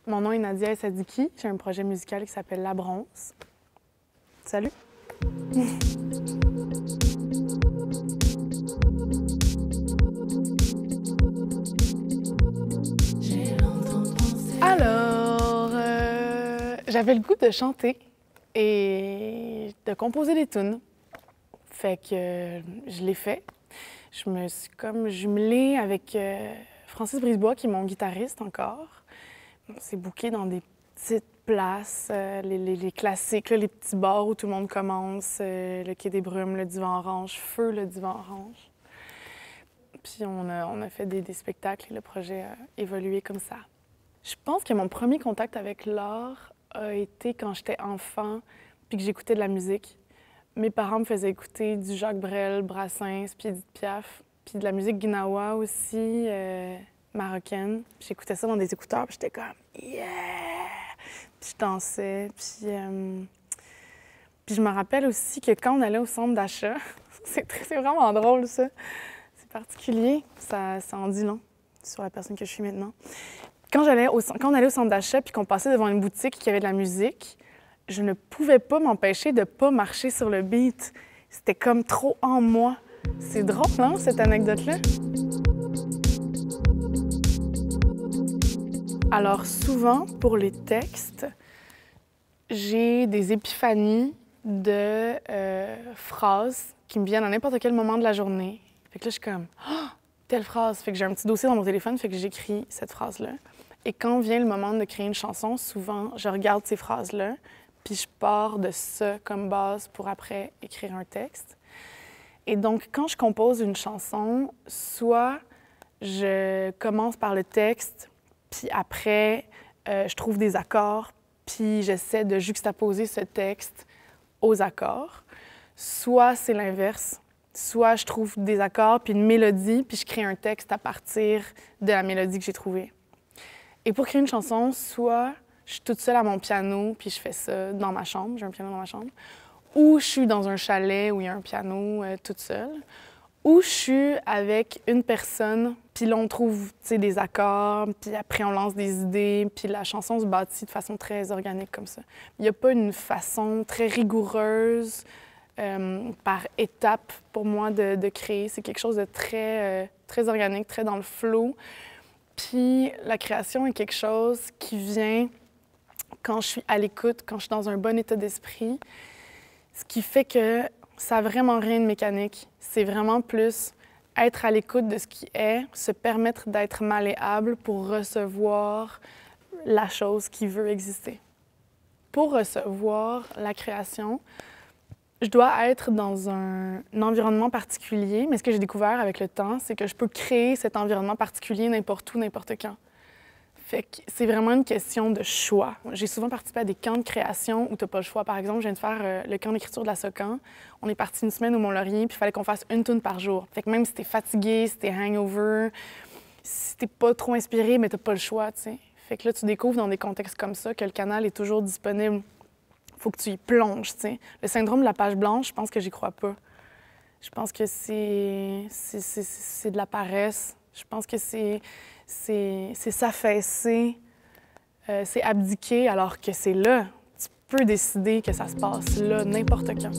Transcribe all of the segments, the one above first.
Mon nom est Nadia Sadiki. J'ai un projet musical qui s'appelle La Bronze. Salut! Alors, j'avais le goût de chanter et de composer des tunes. Fait que je l'ai fait. Je me suis comme jumelée avec Francis Brisebois, qui est mon guitariste encore. On s'est booké dans des petites places, les classiques, là, les petits bars où tout le monde commence, le Quai des Brumes, le Divan Orange, Feu, le Divan Orange. Puis on a fait des spectacles et le projet a évolué comme ça. Je pense que mon premier contact avec l'art a été quand j'étais enfant puis que j'écoutais de la musique. Mes parents me faisaient écouter du Jacques Brel, Brassens, puis Édith Piaf, puis de la musique gnawa aussi, marocaine. Puis j'écoutais ça dans des écouteurs, puis j'étais comme « yeah! » Puis je dansais, puis je me rappelle aussi que quand on allait au centre d'achat, c'est vraiment drôle ça, c'est particulier, ça en dit long sur la personne que je suis maintenant. Quand on allait au centre d'achat puis qu'on passait devant une boutique qui avait de la musique, je ne pouvais pas m'empêcher de pas marcher sur le beat. C'était comme trop en moi. C'est drôle, non, cette anecdote-là? Alors souvent, pour les textes, j'ai des épiphanies de phrases qui me viennent à n'importe quel moment de la journée. Fait que là, je suis comme « oh, telle phrase! » Fait que j'ai un petit dossier dans mon téléphone, fait que j'écris cette phrase-là. Et quand vient le moment de créer une chanson, souvent, je regarde ces phrases-là, puis je pars de ça comme base pour après écrire un texte. Et donc, quand je compose une chanson, soit je commence par le texte, puis après, je trouve des accords, puis j'essaie de juxtaposer ce texte aux accords. Soit c'est l'inverse, soit je trouve des accords, puis une mélodie, puis je crée un texte à partir de la mélodie que j'ai trouvée. Et pour créer une chanson, soit je suis toute seule à mon piano, puis je fais ça dans ma chambre, j'ai un piano dans ma chambre, ou je suis dans un chalet où il y a un piano toute seule, ou je suis avec une personne, puis là on trouve des accords, puis après on lance des idées, puis la chanson se bâtit de façon très organique comme ça. Il n'y a pas une façon très rigoureuse par étape pour moi de créer. C'est quelque chose de très organique, très dans le flow. Puis la création est quelque chose qui vient quand je suis à l'écoute, quand je suis dans un bon état d'esprit, ce qui fait que ça n'a vraiment rien de mécanique. C'est vraiment plus être à l'écoute de ce qui est, se permettre d'être malléable pour recevoir la chose qui veut exister. Pour recevoir la création, je dois être dans un environnement particulier, mais ce que j'ai découvert avec le temps, c'est que je peux créer cet environnement particulier n'importe où, n'importe quand. Fait que c'est vraiment une question de choix. J'ai souvent participé à des camps de création où tu n'as pas le choix. Par exemple, je viens de faire le camp d'écriture de la SOCAN. On est parti une semaine au Mont-Laurier, puis il fallait qu'on fasse une tune par jour. Fait que même si t'es fatigué, si t'es hangover, si t'es pas trop inspiré, mais t'as pas le choix, tu sais. Fait que là, tu découvres dans des contextes comme ça que le canal est toujours disponible. Faut que tu y plonges, tu sais. Le syndrome de la page blanche, je pense que j'y crois pas. Je pense que c'est de la paresse. Je pense que c'est s'affaisser, c'est abdiquer, alors que c'est là. Tu peux décider que ça se passe là, n'importe quand.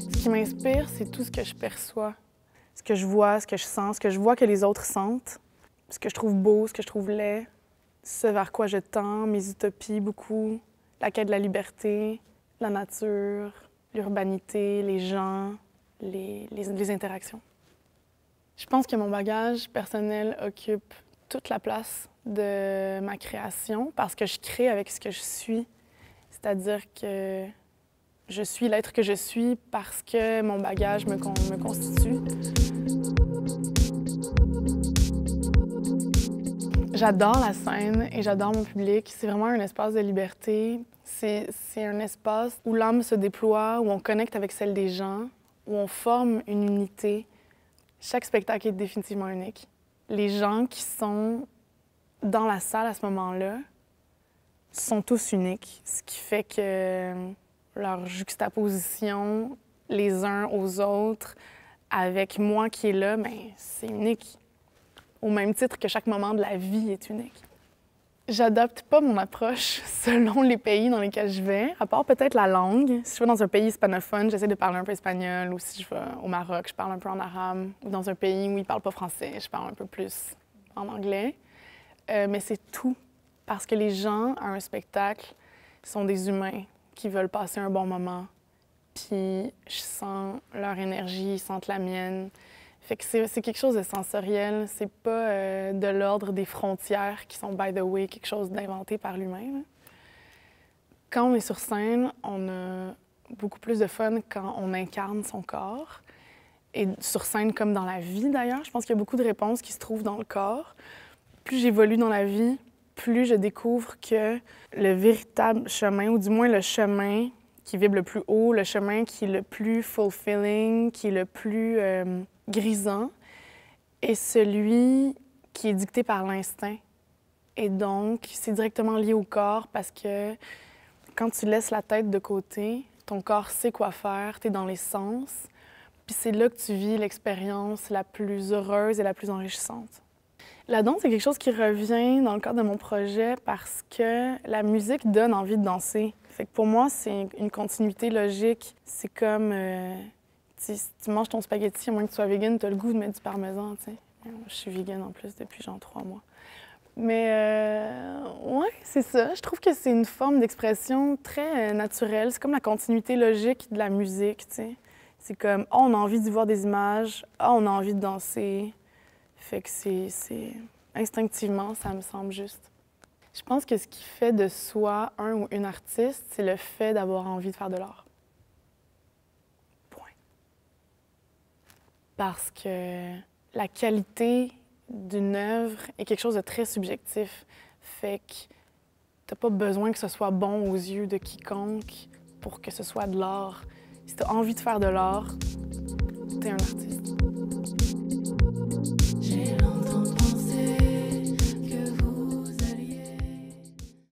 Ce qui m'inspire, c'est tout ce que je perçois, ce que je vois, ce que je sens, ce que je vois que les autres sentent, ce que je trouve beau, ce que je trouve laid, ce vers quoi je tends, mes utopies beaucoup, la quête de la liberté, la nature, l'urbanité, les gens, les interactions. Je pense que mon bagage personnel occupe toute la place de ma création parce que je crée avec ce que je suis. C'est-à-dire que je suis l'être que je suis parce que mon bagage me constitue. J'adore la scène et j'adore mon public. C'est vraiment un espace de liberté. C'est un espace où l'âme se déploie, où on connecte avec celle des gens, où on forme une unité. Chaque spectacle est définitivement unique. Les gens qui sont dans la salle à ce moment-là sont tous uniques, ce qui fait que leur juxtaposition les uns aux autres avec moi qui est là, bien, c'est unique. au même titre que chaque moment de la vie est unique. J'adapte pas mon approche selon les pays dans lesquels je vais, à part peut-être la langue. Si je vais dans un pays hispanophone, j'essaie de parler un peu espagnol, ou si je vais au Maroc, je parle un peu en arabe, ou dans un pays où ils parlent pas français, je parle un peu plus en anglais. Mais c'est tout, parce que les gens à un spectacle sont des humains qui veulent passer un bon moment, puis je sens leur énergie, ils sentent la mienne. Fait que c'est quelque chose de sensoriel, c'est pas de l'ordre des frontières qui sont, by the way, quelque chose d'inventé par l'humain. Là. Quand on est sur scène, on a beaucoup plus de fun quand on incarne son corps. Et sur scène, comme dans la vie d'ailleurs, je pense qu'il y a beaucoup de réponses qui se trouvent dans le corps. Plus j'évolue dans la vie, plus je découvre que le véritable chemin, ou du moins le chemin qui vibre le plus haut, le chemin qui est le plus fulfilling, qui est le plus grisant, est celui qui est dicté par l'instinct. Et donc, c'est directement lié au corps parce que quand tu laisses la tête de côté, ton corps sait quoi faire, tu es dans les sens, puis c'est là que tu vis l'expérience la plus heureuse et la plus enrichissante. La danse, c'est quelque chose qui revient dans le cadre de mon projet parce que la musique donne envie de danser. Fait que pour moi, c'est une continuité logique. C'est comme si tu manges ton spaghetti, à moins que tu sois vegan, tu as le goût de mettre du parmesan, tu sais. Je suis vegan en plus depuis genre 3 mois. Mais ouais, c'est ça. Je trouve que c'est une forme d'expression très naturelle. C'est comme la continuité logique de la musique, tu sais. C'est comme, oh, on a envie d'y voir des images, oh, on a envie de danser. Fait que c'est... Instinctivement, ça me semble juste. Je pense que ce qui fait de soi un ou une artiste, c'est le fait d'avoir envie de faire de l'art. Point. Parce que la qualité d'une œuvre est quelque chose de très subjectif. Fait que t'as pas besoin que ce soit bon aux yeux de quiconque pour que ce soit de l'art. Si t'as envie de faire de l'art, t'es un artiste.